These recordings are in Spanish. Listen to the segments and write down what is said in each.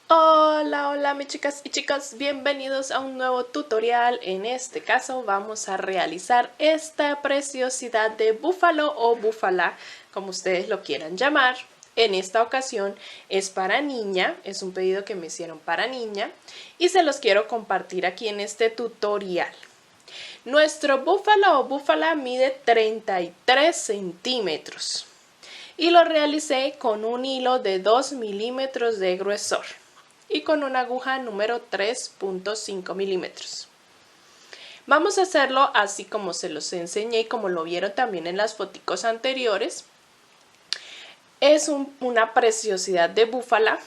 Hola, hola mis chicas y chicos, bienvenidos a un nuevo tutorial. En este caso vamos a realizar esta preciosidad de búfalo o búfala, como ustedes lo quieran llamar. En esta ocasión es para niña, es un pedido que me hicieron para niña y se los quiero compartir aquí en este tutorial. Nuestro búfalo o búfala mide 33 centímetros y lo realicé con un hilo de 2 milímetros de gruesor y con una aguja número 3.5 milímetros. Vamos a hacerlo así como se los enseñé y como lo vieron también en las fotos anteriores. Es una preciosidad de búfala.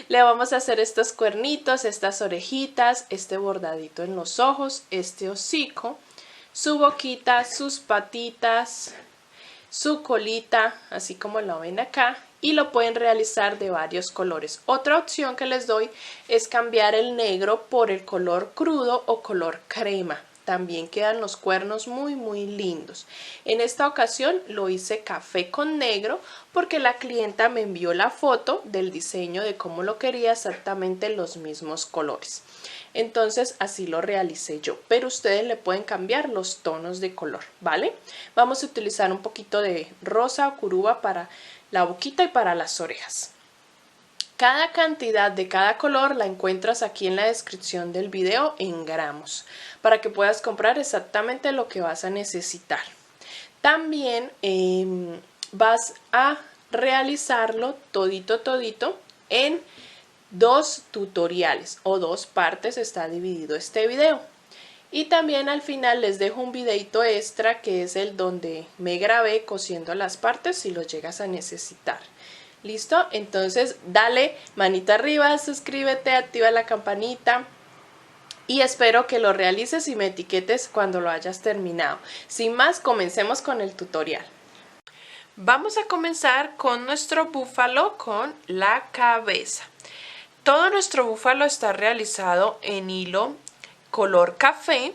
Le vamos a hacer estos cuernitos, estas orejitas, este bordadito en los ojos, este hocico, su boquita, sus patitas, su colita, así como lo ven acá, y lo pueden realizar de varios colores. Otra opción que les doy es cambiar el negro por el color crudo o color crema. También quedan los cuernos muy lindos. En esta ocasión lo hice café con negro porque la clienta me envió la foto del diseño de cómo lo quería, exactamente los mismos colores. Entonces así lo realicé yo, pero ustedes le pueden cambiar los tonos de color, ¿vale? Vamos a utilizar un poquito de rosa o curuba para la boquita y para las orejas. Cada cantidad de cada color la encuentras aquí en la descripción del video en gramos para que puedas comprar exactamente lo que vas a necesitar. También vas a realizarlo todito en dos tutoriales o dos partes está dividido este video. Y también al final les dejo un videito extra que es el donde me grabé cosiendo las partes si lo llegas a necesitar. ¿Listo? Entonces dale manita arriba, suscríbete, activa la campanita y espero que lo realices y me etiquetes cuando lo hayas terminado. Sin más, comencemos con el tutorial. Vamos a comenzar con nuestro búfalo con la cabeza. Todo nuestro búfalo está realizado en hilo color café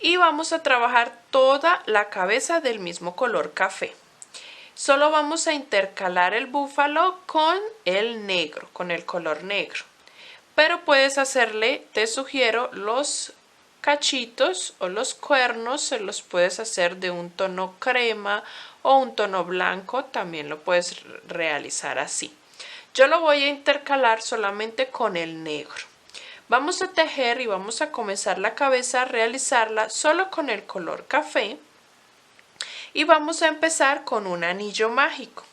y vamos a trabajar toda la cabeza del mismo color café. Solo vamos a intercalar el búfalo con el negro, con el color negro. Pero puedes hacerle, te sugiero, los cachitos o los cuernos, se los puedes hacer de un tono crema o un tono blanco, también lo puedes realizar así. Yo lo voy a intercalar solamente con el negro. Vamos a tejer y vamos a comenzar la cabeza a realizarla solo con el color café. Y vamos a empezar con un anillo mágico.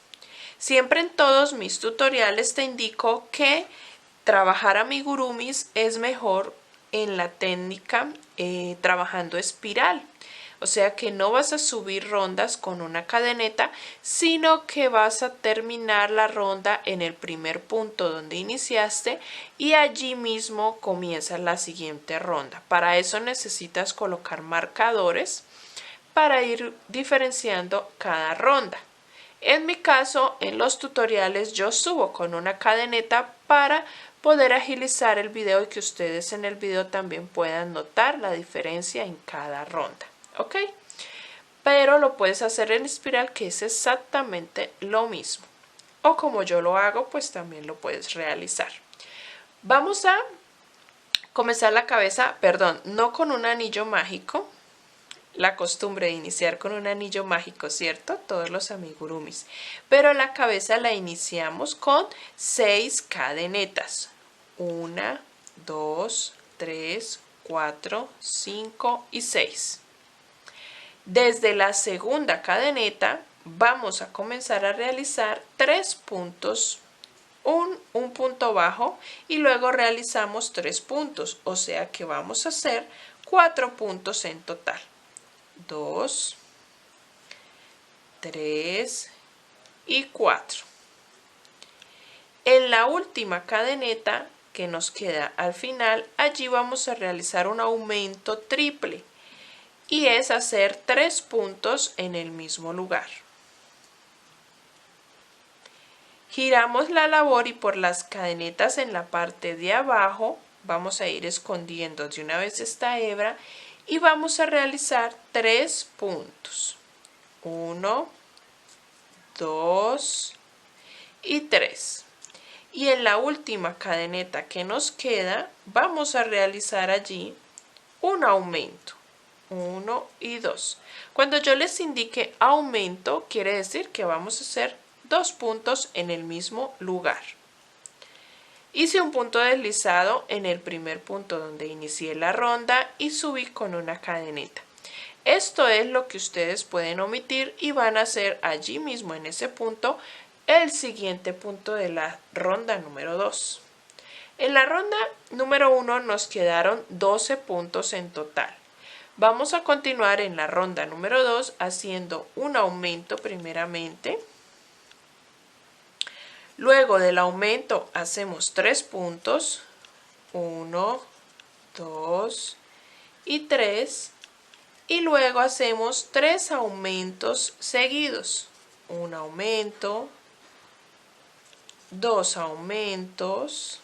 Siempre en todos mis tutoriales te indico que trabajar amigurumis es mejor en la técnica trabajando espiral. O sea que no vas a subir rondas con una cadeneta, sino que vas a terminar la ronda en el primer punto donde iniciaste y allí mismo comienza la siguiente ronda. Para eso necesitas colocar marcadores para ir diferenciando cada ronda. En mi caso, en los tutoriales yo subo con una cadeneta para poder agilizar el video y que ustedes en el video también puedan notar la diferencia en cada ronda. ¿Ok? Pero lo puedes hacer en espiral, que es exactamente lo mismo. O como yo lo hago, pues también lo puedes realizar. Vamos a comenzar la cabeza, perdón, no con un anillo mágico, la costumbre de iniciar con un anillo mágico, ¿cierto? Todos los amigurumis. Pero la cabeza la iniciamos con 6 cadenetas. 1, 2, 3, 4, 5 y 6. Desde la segunda cadeneta vamos a comenzar a realizar 3 puntos, un punto bajo y luego realizamos 3 puntos, o sea que vamos a hacer 4 puntos en total. 2, 3 y 4. En la última cadeneta que nos queda al final, allí vamos a realizar un aumento triple y es hacer 3 puntos en el mismo lugar. Giramos la labor y por las cadenetas en la parte de abajo vamos a ir escondiendo de una vez esta hebra y vamos a realizar 3 puntos. 1, 2 y 3. Y en la última cadeneta que nos queda, vamos a realizar allí un aumento. 1 y 2. Cuando yo les indique aumento, quiere decir que vamos a hacer 2 puntos en el mismo lugar. Hice un punto deslizado en el primer punto donde inicié la ronda y subí con una cadeneta. Esto es lo que ustedes pueden omitir y van a hacer allí mismo en ese punto el siguiente punto de la ronda número 2. En la ronda número 1 nos quedaron 12 puntos en total. Vamos a continuar en la ronda número 2 haciendo un aumento primeramente. Luego del aumento hacemos 3 puntos. 1, 2 y 3. Y luego hacemos 3 aumentos seguidos. Un aumento, 2 aumentos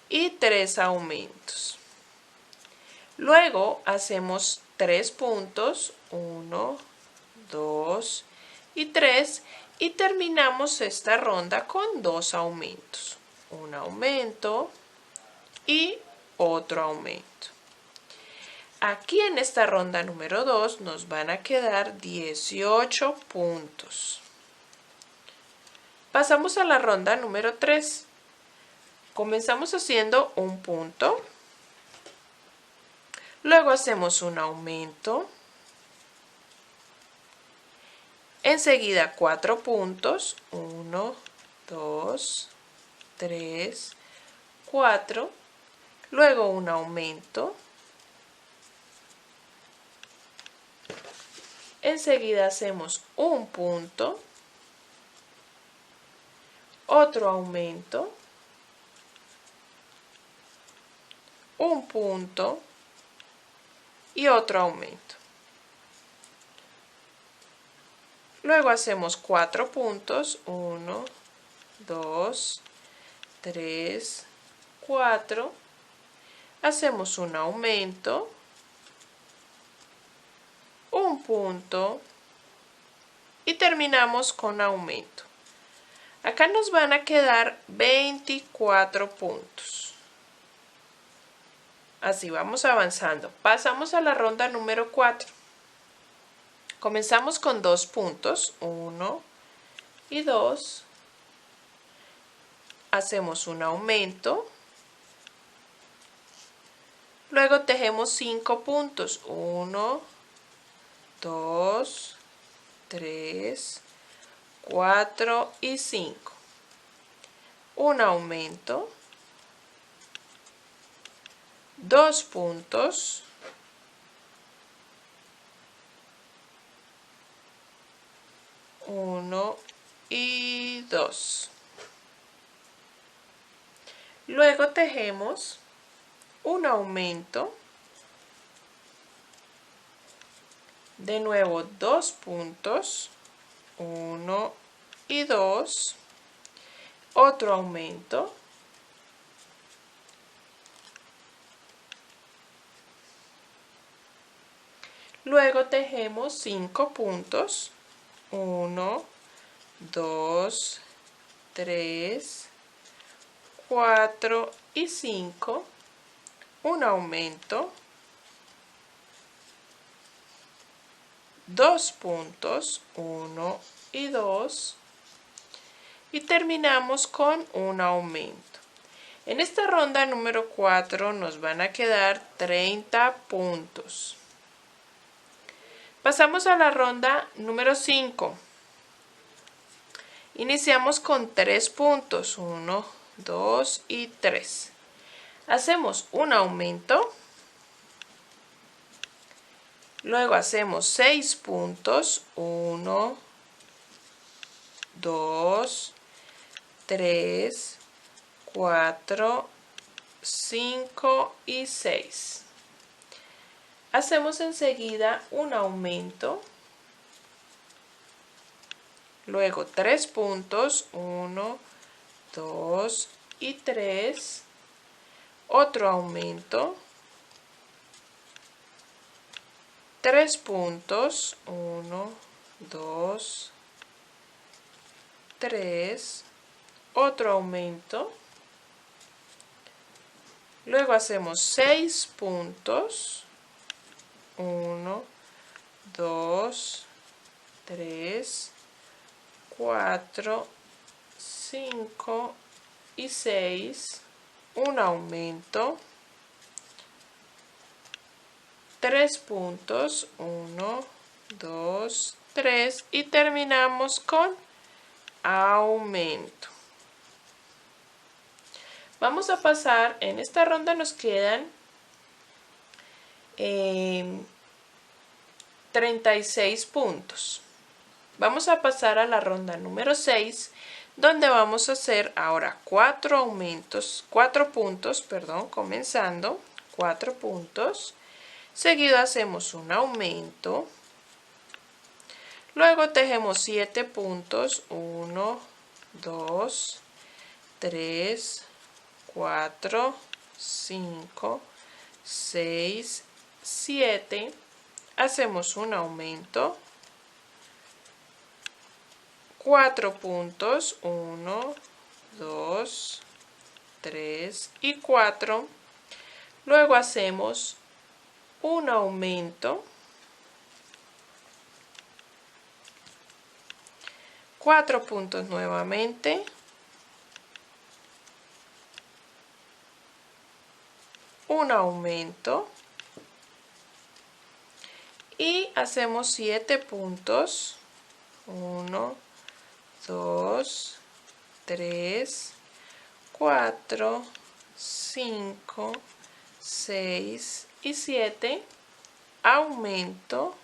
y 3 aumentos. Luego hacemos 3 puntos, 1, 2 y 3 y terminamos esta ronda con 2 aumentos. Un aumento y otro aumento. Aquí en esta ronda número 2 nos van a quedar 18 puntos. Pasamos a la ronda número 3. Comenzamos haciendo un punto. Luego hacemos un aumento. Enseguida 4 puntos. 1, 2, 3, 4. Luego un aumento. Enseguida hacemos un punto, otro aumento, un punto y otro aumento. Luego hacemos 4 puntos, 1, 2, 3, 4. Hacemos un aumento, un punto y terminamos con aumento. Acá nos van a quedar 24 puntos. Así vamos avanzando. Pasamos a la ronda número 4. Comenzamos con 2 puntos, 1 y 2. Hacemos un aumento. Luego tejemos 5 puntos, 1, 2, 3, 4 y 5. Un aumento, 2 puntos, uno y 2. Luego tejemos un aumento, de nuevo 2 puntos, 1 y 2, otro aumento, luego tejemos 5 puntos, 1, 2, 3, 4 y 5, un aumento, 2 puntos, 1 y 2, y terminamos con un aumento. En esta ronda número 4 nos van a quedar 30 puntos. Pasamos a la ronda número 5. Iniciamos con 3 puntos, 1, 2 y 3. Hacemos un aumento. Luego hacemos 6 puntos, 1, 2, 3, 4, 5 y 6. Hacemos enseguida un aumento. Luego 3 puntos, 1, 2 y 3. Otro aumento. 3 puntos, 1, 2, 3, otro aumento, luego hacemos 6 puntos, 1, 2, 3, 4, 5 y 6, un aumento, 3 puntos, 1, 2, 3 y terminamos con aumento. Vamos a pasar, en esta ronda nos quedan 36 puntos. Vamos a pasar a la ronda número 6, donde vamos a hacer ahora 4 puntos, comenzando 4 puntos. Seguido hacemos un aumento. Luego tejemos 7 puntos, 1, 2, 3, 4, 5, 6, 7. Hacemos un aumento. 4 puntos, 1, 2, 3 y 4. Luego hacemos un aumento. 4 puntos nuevamente. Un aumento. Y hacemos 7 puntos. 1, 2, 3, 4, 5, 6 y 7. Aumento.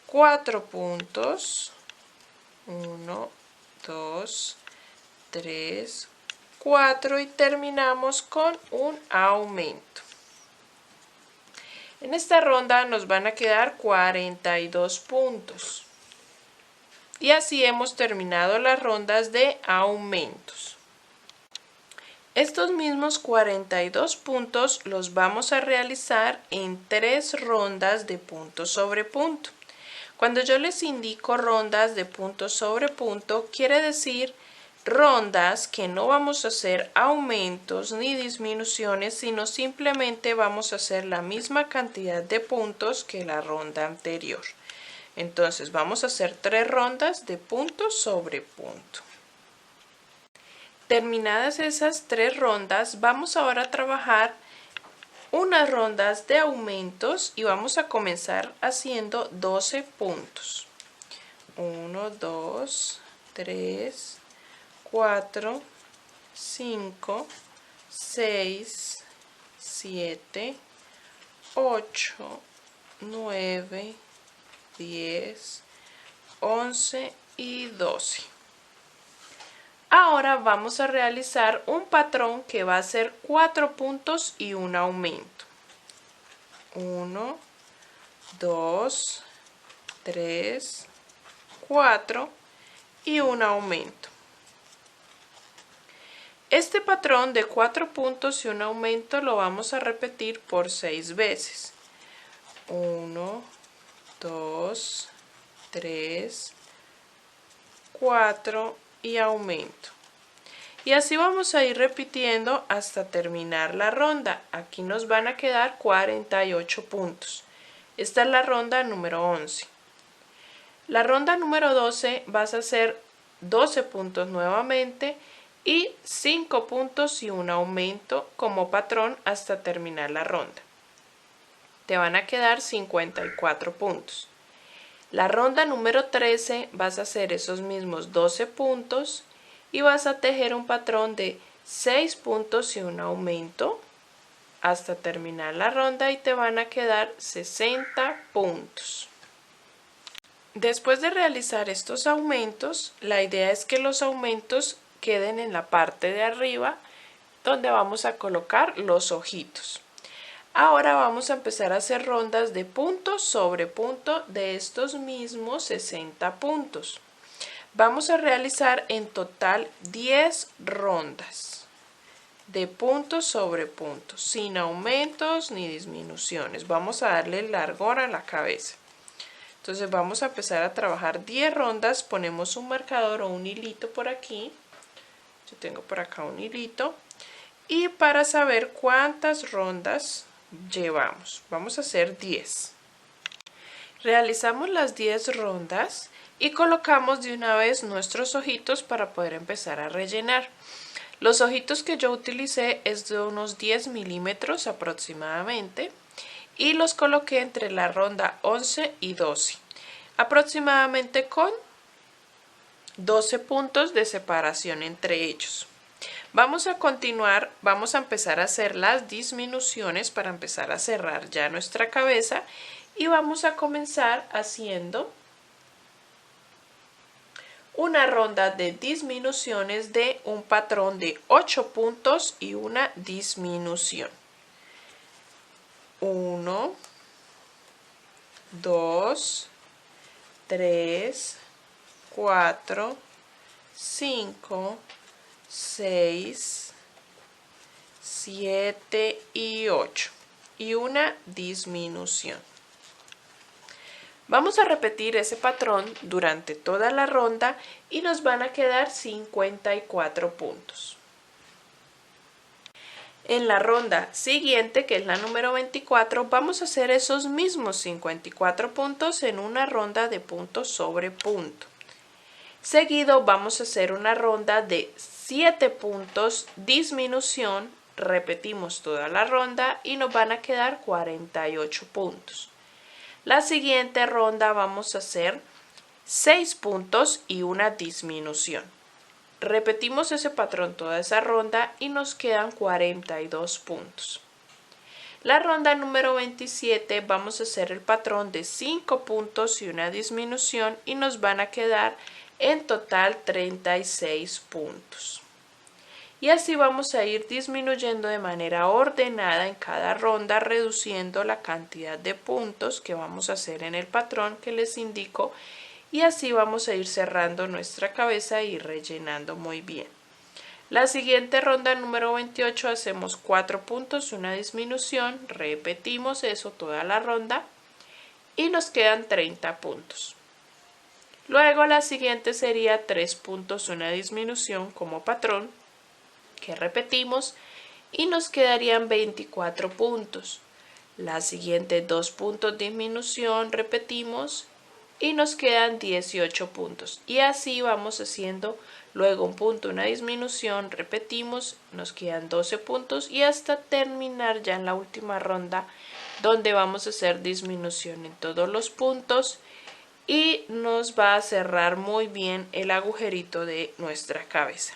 4 puntos. 1, 2, 3, 4 y terminamos con un aumento. En esta ronda nos van a quedar 42 puntos. Y así hemos terminado las rondas de aumentos. Estos mismos 42 puntos los vamos a realizar en 3 rondas de punto sobre punto. Cuando yo les indico rondas de punto sobre punto, quiere decir rondas que no vamos a hacer aumentos ni disminuciones, sino simplemente vamos a hacer la misma cantidad de puntos que la ronda anterior. Entonces vamos a hacer 3 rondas de punto sobre punto. Terminadas esas 3 rondas, vamos ahora a trabajar unas rondas de aumentos y vamos a comenzar haciendo 12 puntos. 1, 2, 3, 4, 5, 6, 7, 8, 9, 10, 11 y 12. Ahora vamos a realizar un patrón que va a ser 4 puntos y un aumento. 1, 2, 3, 4 y un aumento. Este patrón de 4 puntos y un aumento lo vamos a repetir por 6 veces. 1, 2, 3, 4 y aumento. Y así vamos a ir repitiendo hasta terminar la ronda. Aquí nos van a quedar 48 puntos. Esta es la ronda número 11. La ronda número 12 vas a hacer 12 puntos nuevamente y 5 puntos y un aumento como patrón hasta terminar la ronda. Te van a quedar 54 puntos. La ronda número 13 vas a hacer esos mismos 12 puntos y vas a tejer un patrón de 6 puntos y un aumento hasta terminar la ronda y te van a quedar 60 puntos. Después de realizar estos aumentos, la idea es que los aumentos queden en la parte de arriba donde vamos a colocar los ojitos. Ahora vamos a empezar a hacer rondas de punto sobre punto de estos mismos 60 puntos. Vamos a realizar en total 10 rondas de punto sobre punto, sin aumentos ni disminuciones. Vamos a darle largor a la cabeza. Entonces vamos a empezar a trabajar 10 rondas, ponemos un marcador o un hilito por aquí. Yo tengo por acá un hilito. Y para saber cuántas rondas llevamos, vamos a hacer 10. Realizamos las 10 rondas y colocamos de una vez nuestros ojitos para poder empezar a rellenar. Los ojitos que yo utilicé es de unos 10 milímetros aproximadamente y los coloqué entre la ronda 11 y 12, aproximadamente con 12 puntos de separación entre ellos. Vamos a continuar, vamos a empezar a hacer las disminuciones para empezar a cerrar ya nuestra cabeza y vamos a comenzar haciendo una ronda de disminuciones de un patrón de 8 puntos y una disminución. 1, 2, 3, 4, 5, 6, 7 y 8 y una disminución. Vamos a repetir ese patrón durante toda la ronda y nos van a quedar 54 puntos. En la ronda siguiente, que es la número 24, vamos a hacer esos mismos 54 puntos en una ronda de punto sobre punto. Seguido vamos a hacer una ronda de 7 puntos, disminución, repetimos toda la ronda y nos van a quedar 48 puntos. La siguiente ronda vamos a hacer 6 puntos y una disminución. Repetimos ese patrón toda esa ronda y nos quedan 42 puntos. La ronda número 27 vamos a hacer el patrón de 5 puntos y una disminución y nos van a quedar en total 36 puntos. Y así vamos a ir disminuyendo de manera ordenada en cada ronda, reduciendo la cantidad de puntos que vamos a hacer en el patrón que les indico. Y así vamos a ir cerrando nuestra cabeza y rellenando muy bien. La siguiente ronda número 28 hacemos 4 puntos, una disminución, repetimos eso toda la ronda y nos quedan 30 puntos. Luego la siguiente sería 3 puntos, una disminución como patrón, que repetimos y nos quedarían 24 puntos. La siguiente 2 puntos, disminución, repetimos y nos quedan 18 puntos. Y así vamos haciendo luego un punto, una disminución, repetimos, nos quedan 12 puntos y hasta terminar ya en la última ronda donde vamos a hacer disminución en todos los puntos y nos va a cerrar muy bien el agujerito de nuestra cabeza.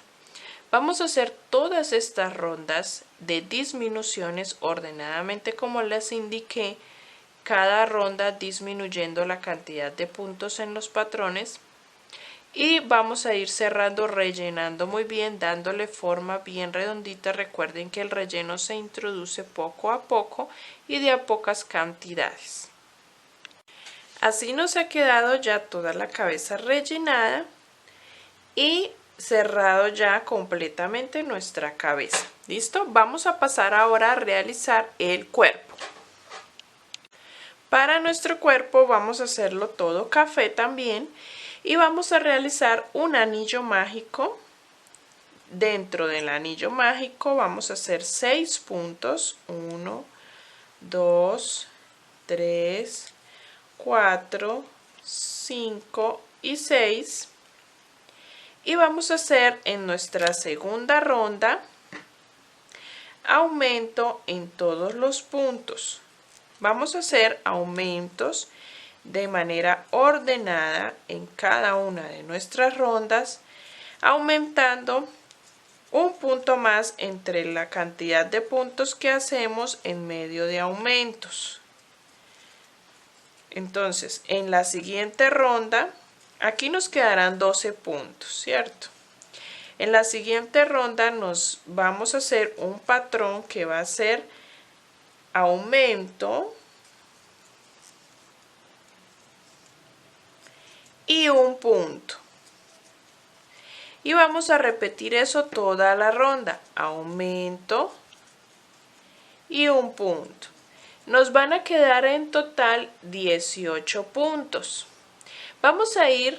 Vamos a hacer todas estas rondas de disminuciones ordenadamente como les indiqué, cada ronda disminuyendo la cantidad de puntos en los patrones y vamos a ir cerrando, rellenando muy bien, dándole forma bien redondita. Recuerden que el relleno se introduce poco a poco y de a pocas cantidades. Así nos ha quedado ya toda la cabeza rellenada y cerrado ya completamente nuestra cabeza. ¿Listo? Vamos a pasar ahora a realizar el cuerpo. Para nuestro cuerpo vamos a hacerlo todo café también y vamos a realizar un anillo mágico. Dentro del anillo mágico vamos a hacer 6 puntos. 1, 2, 3, 4, 5 y 6. Y vamos a hacer en nuestra segunda ronda aumento en todos los puntos. Vamos a hacer aumentos de manera ordenada en cada una de nuestras rondas, aumentando un punto más entre la cantidad de puntos que hacemos en medio de aumentos. Entonces, en la siguiente ronda, aquí nos quedarán 12 puntos, ¿cierto? En la siguiente ronda nos vamos a hacer un patrón que va a ser aumento y un punto. Y vamos a repetir eso toda la ronda, aumento y un punto. Nos van a quedar en total 18 puntos. Vamos a ir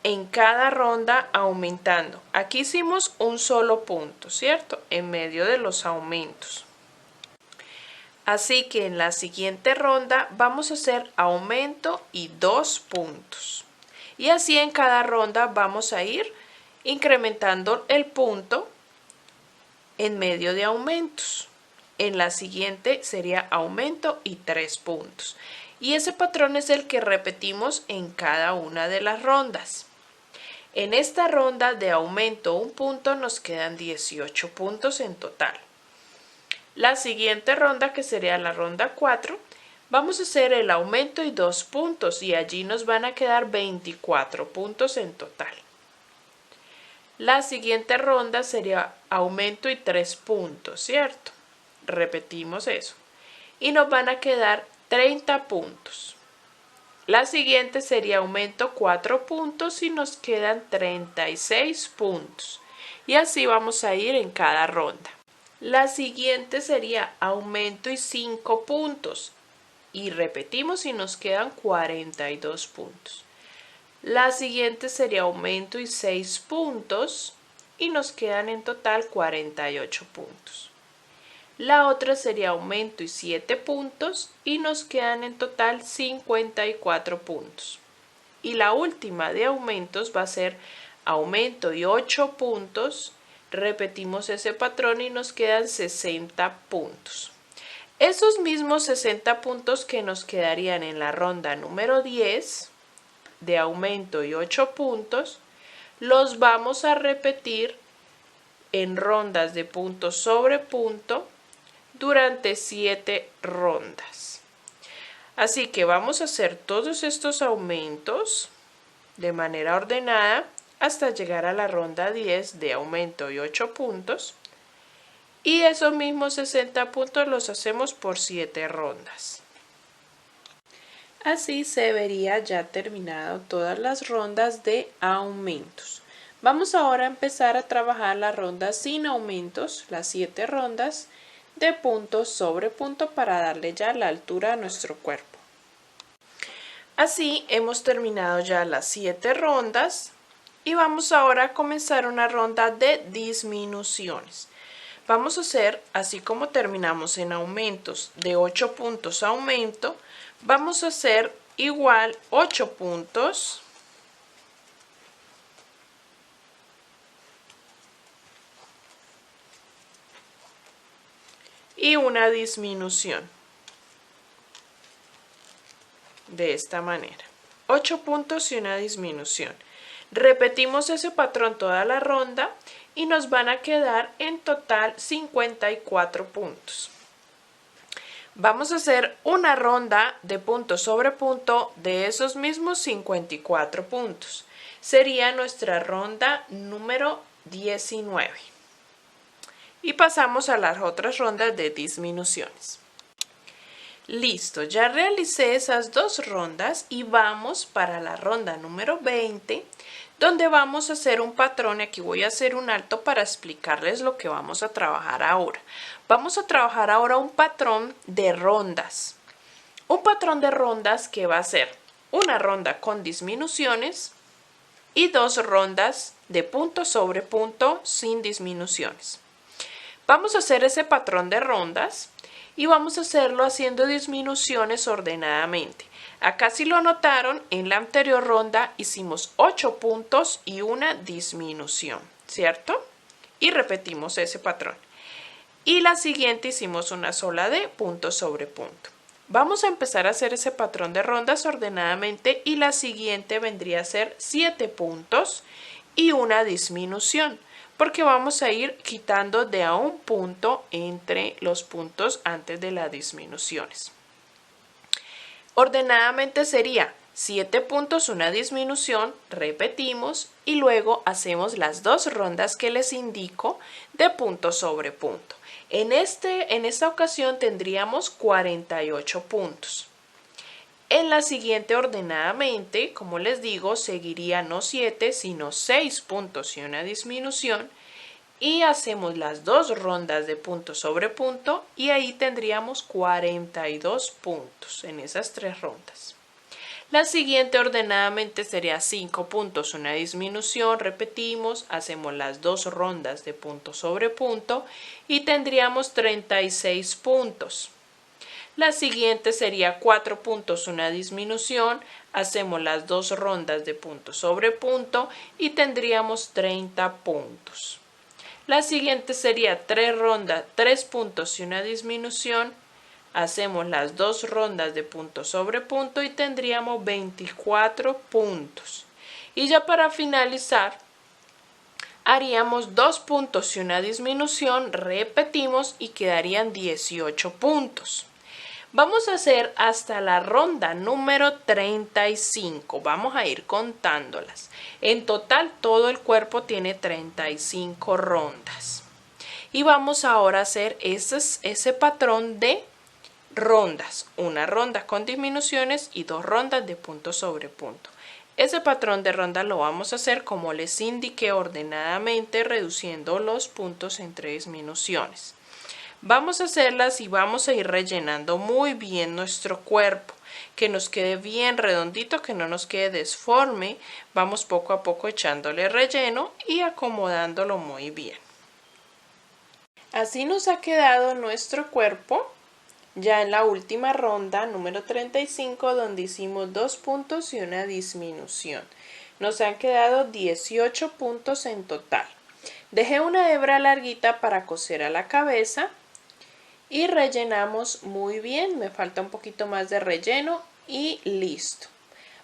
en cada ronda aumentando. Aquí hicimos un solo punto, ¿cierto? En medio de los aumentos. Así que en la siguiente ronda vamos a hacer aumento y 2 puntos. Y así en cada ronda vamos a ir incrementando el punto en medio de aumentos. En la siguiente sería aumento y 3 puntos. Y ese patrón es el que repetimos en cada una de las rondas. En esta ronda de aumento 1 punto nos quedan 18 puntos en total. La siguiente ronda, que sería la ronda 4, vamos a hacer el aumento y 2 puntos y allí nos van a quedar 24 puntos en total. La siguiente ronda sería aumento y 3 puntos, ¿cierto? Repetimos eso. Y nos van a quedar 30 puntos. La siguiente sería aumento 4 puntos y nos quedan 36 puntos. Y así vamos a ir en cada ronda. La siguiente sería aumento y 5 puntos. Y repetimos y nos quedan 42 puntos. La siguiente sería aumento y 6 puntos y nos quedan en total 48 puntos. La otra sería aumento y 7 puntos y nos quedan en total 54 puntos. Y la última de aumentos va a ser aumento y 8 puntos. Repetimos ese patrón y nos quedan 60 puntos. Esos mismos 60 puntos que nos quedarían en la ronda número 10 de aumento y 8 puntos, los vamos a repetir en rondas de punto sobre punto durante 7 rondas. Así que vamos a hacer todos estos aumentos de manera ordenada hasta llegar a la ronda 10 de aumento y 8 puntos. Y esos mismos 60 puntos los hacemos por 7 rondas. Así se vería ya terminado todas las rondas de aumentos. Vamos ahora a empezar a trabajar la ronda sin aumentos, las 7 rondas de punto sobre punto para darle ya la altura a nuestro cuerpo. Así hemos terminado ya las 7 rondas y vamos ahora a comenzar una ronda de disminuciones. Vamos a hacer, así como terminamos en aumentos de 8 puntos aumento, vamos a hacer igual 8 puntos y una disminución. De esta manera. 8 puntos y una disminución. Repetimos ese patrón toda la ronda y nos van a quedar en total 54 puntos. Vamos a hacer una ronda de punto sobre punto de esos mismos 54 puntos. Sería nuestra ronda número 19. Y pasamos a las otras rondas de disminuciones. Listo, ya realicé esas 2 rondas y vamos para la ronda número 20, donde vamos a hacer un patrón. Aquí voy a hacer un alto para explicarles lo que vamos a trabajar ahora. Vamos a trabajar ahora un patrón de rondas. Un patrón de rondas que va a ser una ronda con disminuciones y 2 rondas de punto sobre punto sin disminuciones. Vamos a hacer ese patrón de rondas y vamos a hacerlo haciendo disminuciones ordenadamente. Acá, si lo notaron, en la anterior ronda hicimos 8 puntos y una disminución, ¿cierto? Y repetimos ese patrón. Y la siguiente hicimos una sola de punto sobre punto. Vamos a empezar a hacer ese patrón de rondas ordenadamente y la siguiente vendría a ser 7 puntos y una disminución, porque vamos a ir quitando de a un punto entre los puntos antes de las disminuciones. Ordenadamente sería 7 puntos, una disminución, repetimos y luego hacemos las 2 rondas que les indico de punto sobre punto. En esta ocasión tendríamos 48 puntos. En la siguiente ordenadamente, como les digo, seguiría no 7 sino 6 puntos y una disminución. y hacemos las dos rondas de punto sobre punto y ahí tendríamos 42 puntos en esas tres rondas. La siguiente ordenadamente sería 5 puntos, una disminución, repetimos, hacemos las dos rondas de punto sobre punto y tendríamos 36 puntos. La siguiente sería 4 puntos, una disminución, hacemos las dos rondas de punto sobre punto y tendríamos 30 puntos. La siguiente sería 3 puntos y una disminución, hacemos las dos rondas de punto sobre punto y tendríamos 24 puntos. Y ya para finalizar, haríamos 2 puntos y una disminución, repetimos y quedarían 18 puntos. Vamos a hacer hasta la ronda número 35. Vamos a ir contándolas. En total todo el cuerpo tiene 35 rondas. Y vamos ahora a hacer ese patrón de rondas. Una ronda con disminuciones y 2 rondas de punto sobre punto. Ese patrón de ronda lo vamos a hacer como les indiqué, ordenadamente, reduciendo los puntos entre disminuciones. Vamos a hacerlas y vamos a ir rellenando muy bien nuestro cuerpo, que nos quede bien redondito, que no nos quede desforme. Vamos poco a poco echándole relleno y acomodándolo muy bien. Así nos ha quedado nuestro cuerpo ya en la última ronda, número 35, donde hicimos 2 puntos y una disminución. Nos han quedado 18 puntos en total. Dejé una hebra larguita para coser a la cabeza. Y rellenamos muy bien, me falta un poquito más de relleno y listo.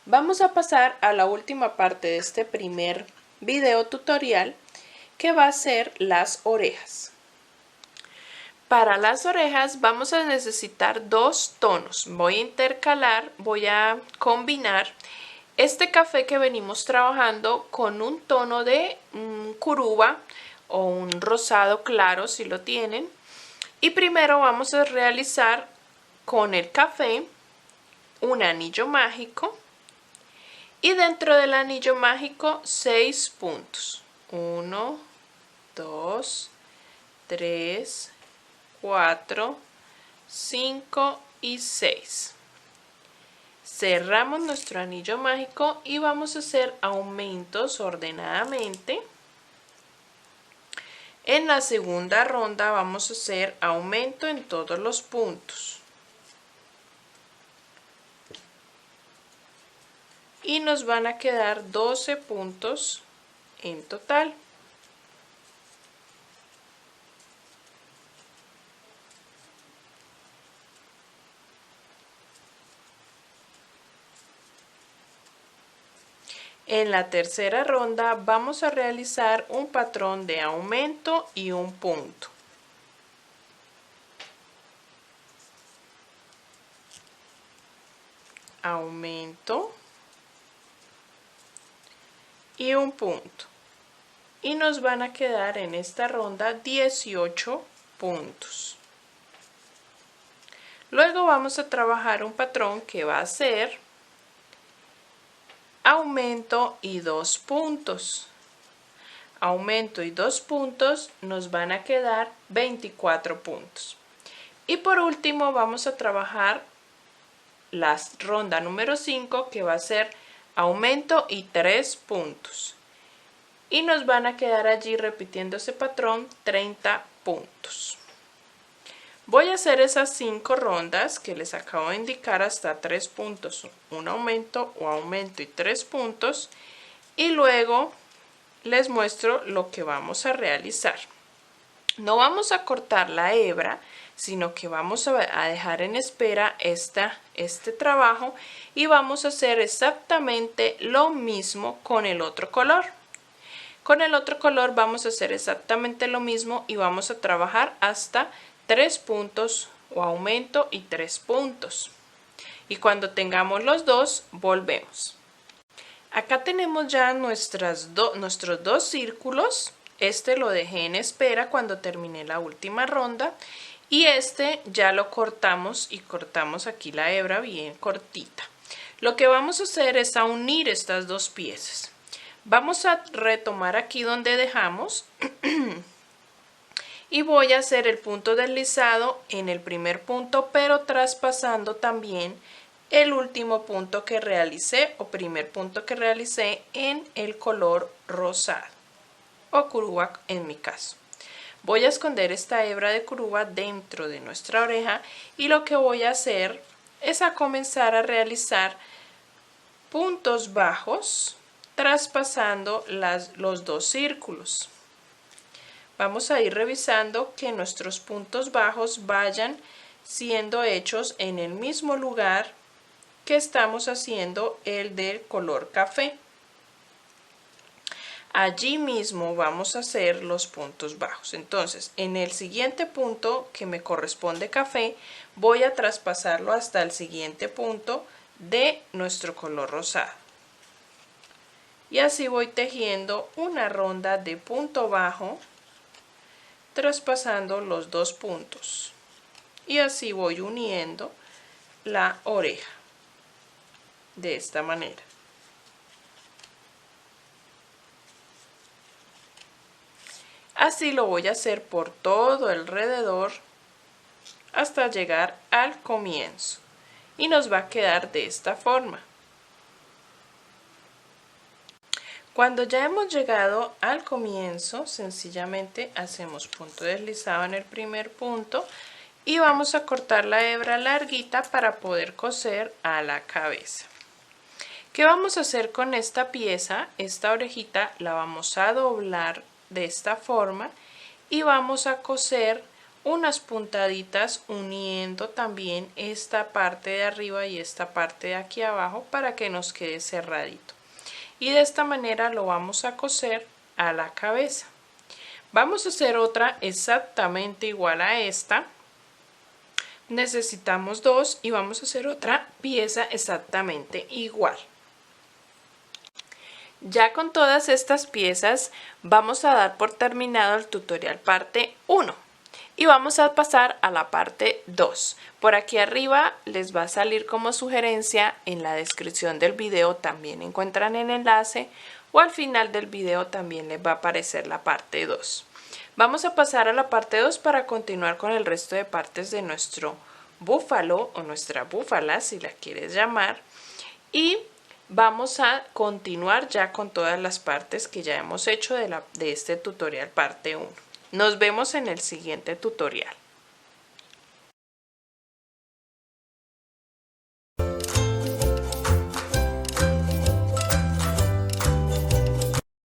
Vamos a pasar a la última parte de este primer video tutorial, que va a ser las orejas. Para las orejas vamos a necesitar 2 tonos. Voy a combinar este café que venimos trabajando con un tono de curuba o un rosado claro si lo tienen. Y primero vamos a realizar con el café un anillo mágico y dentro del anillo mágico 6 puntos. 1, 2, 3, 4, 5 y 6. Cerramos nuestro anillo mágico y vamos a hacer aumentos ordenadamente. En la segunda ronda vamos a hacer aumento en todos los puntos. Y nos van a quedar 12 puntos en total. En la tercera ronda vamos a realizar un patrón de aumento y un punto. Aumento y un punto. Y nos van a quedar en esta ronda 18 puntos. Luego vamos a trabajar un patrón que va a ser aumento y 2 puntos. Aumento y 2 puntos nos van a quedar 24 puntos. Y por último vamos a trabajar la ronda número 5, que va a ser aumento y 3 puntos. Y nos van a quedar allí repitiendo ese patrón 30 puntos. Voy a hacer esas 5 rondas que les acabo de indicar hasta 3 puntos, un aumento o aumento y 3 puntos, y luego les muestro lo que vamos a realizar. No vamos a cortar la hebra, sino que vamos a dejar en espera este trabajo y vamos a hacer exactamente lo mismo con el otro color. Con el otro color vamos a hacer exactamente lo mismo y vamos a trabajar hasta 3 puntos o aumento y 3 puntos. Y cuando tengamos los dos, volvemos. Acá tenemos ya nuestros 2 círculos. Este lo dejé en espera cuando terminé la última ronda. Y este ya lo cortamos y cortamos aquí la hebra bien cortita. Lo que vamos a hacer es a unir estas 2 piezas. Vamos a retomar aquí donde dejamos y voy a hacer el punto deslizado en el primer punto, pero traspasando también el último punto que realicé o primer punto que realicé en el color rosado o curuba en mi caso. Voy a esconder esta hebra de curuba dentro de nuestra oreja y lo que voy a hacer es a comenzar a realizar puntos bajos traspasando los dos círculos. Vamos a ir revisando que nuestros puntos bajos vayan siendo hechos en el mismo lugar que estamos haciendo el del color café. Allí mismo vamos a hacer los puntos bajos. Entonces, en el siguiente punto que me corresponde café, voy a traspasarlo hasta el siguiente punto de nuestro color rosado. Y así voy tejiendo una ronda de punto bajo, traspasando los dos puntos. Y así voy uniendo la oreja de esta manera. Así lo voy a hacer por todo alrededor hasta llegar al comienzo y nos va a quedar de esta forma. Cuando ya hemos llegado al comienzo, sencillamente hacemos punto deslizado en el primer punto y vamos a cortar la hebra larguita para poder coser a la cabeza. ¿Qué vamos a hacer con esta pieza? Esta orejita la vamos a doblar de esta forma y vamos a coser unas puntaditas uniendo también esta parte de arriba y esta parte de aquí abajo para que nos quede cerradito, y de esta manera lo vamos a coser a la cabeza. Vamos a hacer otra exactamente igual a esta, necesitamos dos y vamos a hacer otra pieza exactamente igual. Ya con todas estas piezas vamos a dar por terminado el tutorial parte 1 y vamos a pasar a la parte 2. Por aquí arriba les va a salir como sugerencia, en la descripción del video también encuentran el enlace o al final del video también les va a aparecer la parte 2. Vamos a pasar a la parte 2 para continuar con el resto de partes de nuestro búfalo o nuestra búfala si la quieres llamar, y vamos a continuar ya con todas las partes que ya hemos hecho de este tutorial parte 1. Nos vemos en el siguiente tutorial.